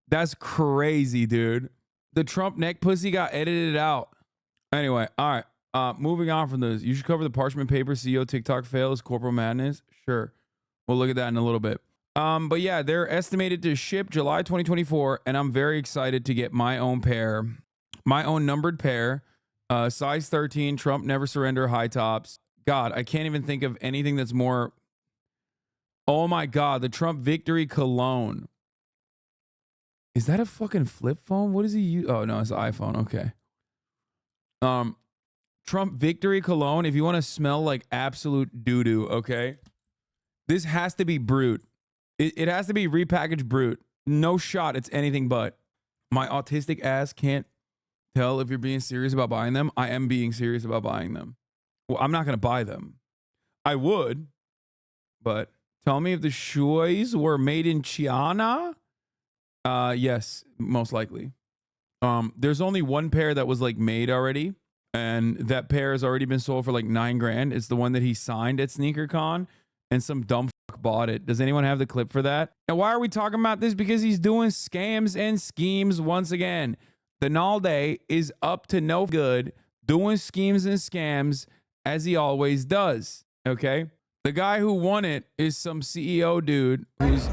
That's crazy, dude. The Trump neck pussy got edited out. Anyway, all right. Moving on from this. You should cover the parchment paper CEO TikTok fails, corporal madness. Sure. We'll look at that in a little bit. But yeah, they're estimated to ship July 2024, and I'm very excited to get my own pair, my own numbered pair, size 13, Trump never surrender high tops. God, I can't even think of anything that's more. Oh my God, the Trump victory cologne. Is that a fucking flip phone? What is he use? Oh no, it's an iPhone. Okay. Trump victory cologne. If you want to smell like absolute doo-doo, okay? This has to be Brute. It has to be repackaged Brute. No shot. It's anything but. My autistic ass can't tell if you're being serious about buying them. I am being serious about buying them. Well, I'm not going to buy them. I would, but tell me if the shoes were made in China. Yes, most likely. There's only one pair that was like made already, and that pair has already been sold for like $9 grand. It's the one that he signed at SneakerCon, and some dumb fuck bought it. Does anyone have the clip for that? And why are we talking about this? Because he's doing scams and schemes once again. The Nalde is up to no good, doing schemes and scams as he always does. Okay, the guy who won it is some CEO dude who's.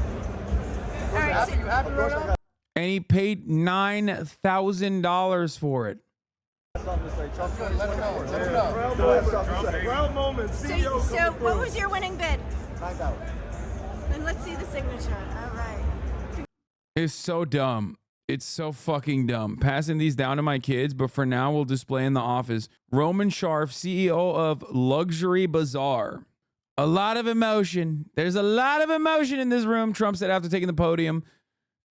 And he paid $9,000 for it. So what was your winning bid? 9,000. And let's see the signature. All right. It's so dumb. It's so fucking dumb. Passing these down to my kids, but for now we'll display in the office. Roman Sharf, CEO of Luxury Bazaar. A lot of emotion. There's a lot of emotion in this room, Trump said after taking the podium.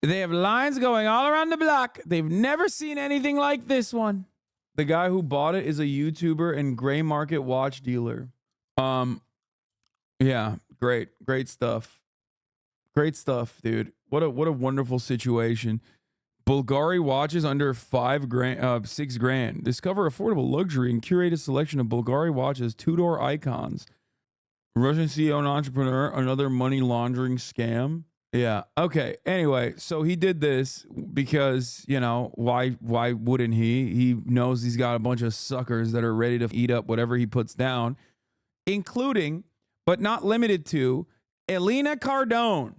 They have lines going all around the block. They've never seen anything like this one. The guy who bought it is a YouTuber and gray market watch dealer. Yeah, great stuff. Great stuff, dude. What a wonderful situation. Bulgari watches under 6 grand. Discover affordable luxury and curate a selection of Bulgari watches, two-door icons. Russian CEO and entrepreneur, another money laundering scam. Yeah. Okay. Anyway, so he did this because, you know, why wouldn't he? He knows he's got a bunch of suckers that are ready to eat up whatever he puts down, including, but not limited to, Elena Cardone.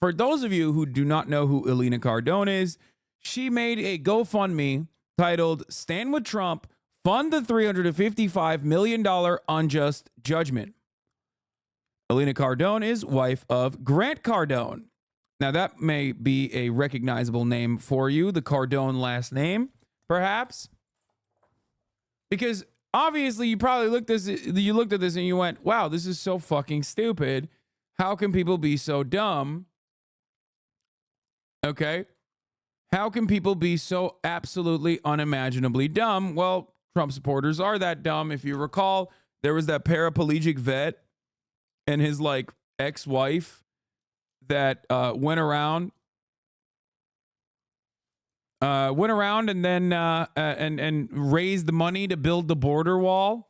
For those of you who do not know who Elena Cardone is, she made a GoFundMe titled Stand with Trump fund the $355 million unjust judgment. Alina Cardone is wife of Grant Cardone. Now, that may be a recognizable name for you, the Cardone last name, perhaps. Because obviously you probably looked at this and you went, wow, this is so fucking stupid. How can people be so dumb? Okay. How can people be so absolutely unimaginably dumb? Well, Trump supporters are that dumb. If you recall, there was that paraplegic vet and his like ex-wife that went around and then and raised the money to build the border wall.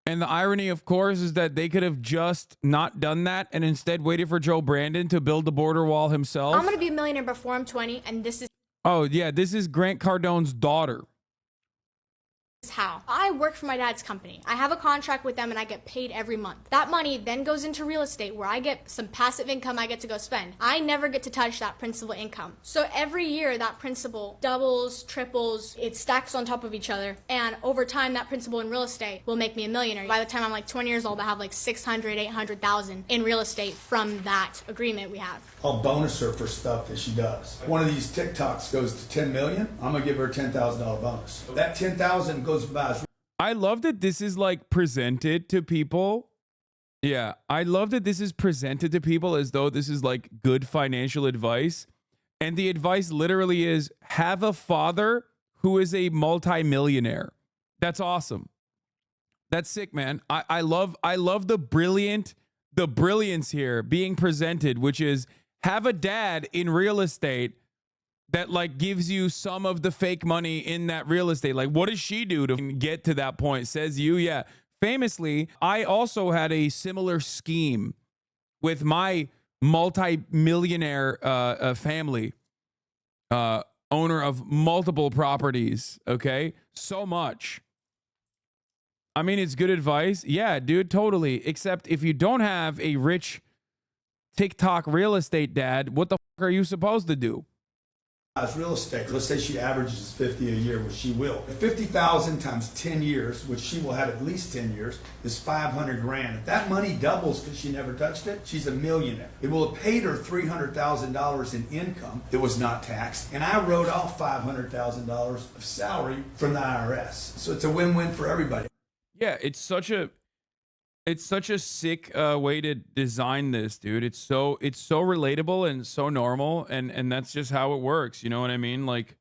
And the irony, of course, is that they could have just not done that and instead waited for Joe Brandon to build the border wall himself. I'm going to be a millionaire before I'm 20, and this is... Oh, yeah, this is Grant Cardone's daughter. How I work for my dad's company. I have a contract with them and I get paid every month. That money then goes into real estate where I get some passive income I get to go spend. I never get to touch that principal income. So every year that principal doubles, triples, it stacks on top of each other. And over time that principal in real estate will make me a millionaire. By the time I'm like 20 years old, I have like 600, 800,000 in real estate from that agreement we have. I'll bonus her for stuff that she does. One of these TikToks goes to 10 million. I'm gonna give her a $10,000 bonus. That 10,000 goes by. I love that this is like presented to people. Yeah, I love that this is presented to people as though this is like good financial advice. And the advice literally is have a father who is a multimillionaire. That's awesome. That's sick, man. I love the brilliance here being presented, which is have a dad in real estate that like gives you some of the fake money in that real estate. Like, what does she do to get to that point? Says you, yeah. Famously, I also had a similar scheme with my multi-millionaire family, owner of multiple properties. Okay, so much. I mean, it's good advice. Yeah, dude, totally. Except if you don't have a rich TikTok real estate dad, what the fuck are you supposed to do? Real estate, let's say she averages 50 a year, which she will. 50,000 times 10 years, which she will have at least 10 years, is 500 grand. If that money doubles because she never touched it, she's a millionaire. It will have paid her $300,000 in income that was not taxed, and I wrote off $500,000 of salary from the IRS. So it's a win-win for everybody. Yeah, it's such a sick way to design this, dude. It's so relatable and so normal, and that's just how it works. You know what I mean? Like,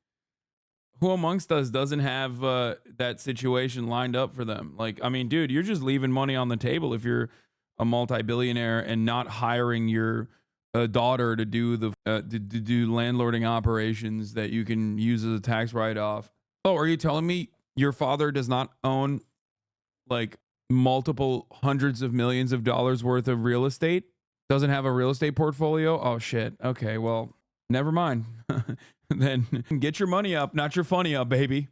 who amongst us doesn't have that situation lined up for them? Like, I mean, dude, you're just leaving money on the table if you're a multi-billionaire and not hiring your daughter to do the to do landlording operations that you can use as a tax write-off. Oh, are you telling me your father does not own like multiple hundreds of millions of dollars worth of real estate? Doesn't have a real estate portfolio? Oh shit. Okay, well, never mind. Then get your money up, not your funny up, baby.